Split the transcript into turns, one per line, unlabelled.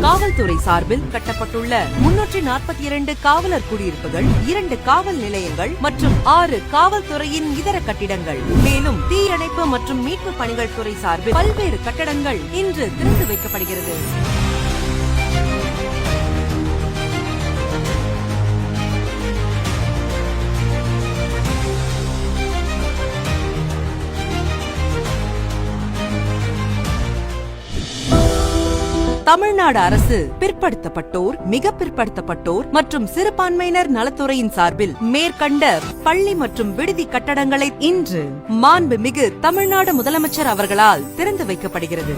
காவல்துறை சார்பில் கட்டப்பட்டுள்ள 342 காவலர் குடியிருப்புகள், 2 காவல் நிலையங்கள் மற்றும் 6 காவல்துறையின் இதர கட்டிடங்கள், மேலும் தீயணைப்பு மற்றும் மீட்பு பணிகள் துறை சார்பில் பல்வேறு கட்டடங்கள் இன்று திறந்து வைக்கப்படுகிறது. தமிழ்நாடு அரசு பிற்படுத்தப்பட்டோர், மிக பிற்படுத்தப்பட்டோர் மற்றும் சிறுபான்மையினர் நலத்துறையின் சார்பில் மேற்கண்ட பள்ளி மற்றும் விடுதி கட்டடங்களை இன்று மாண்புமிகு தமிழ்நாடு முதலமைச்சர் அவர்களால் திறந்து வைக்கப்படுகிறது.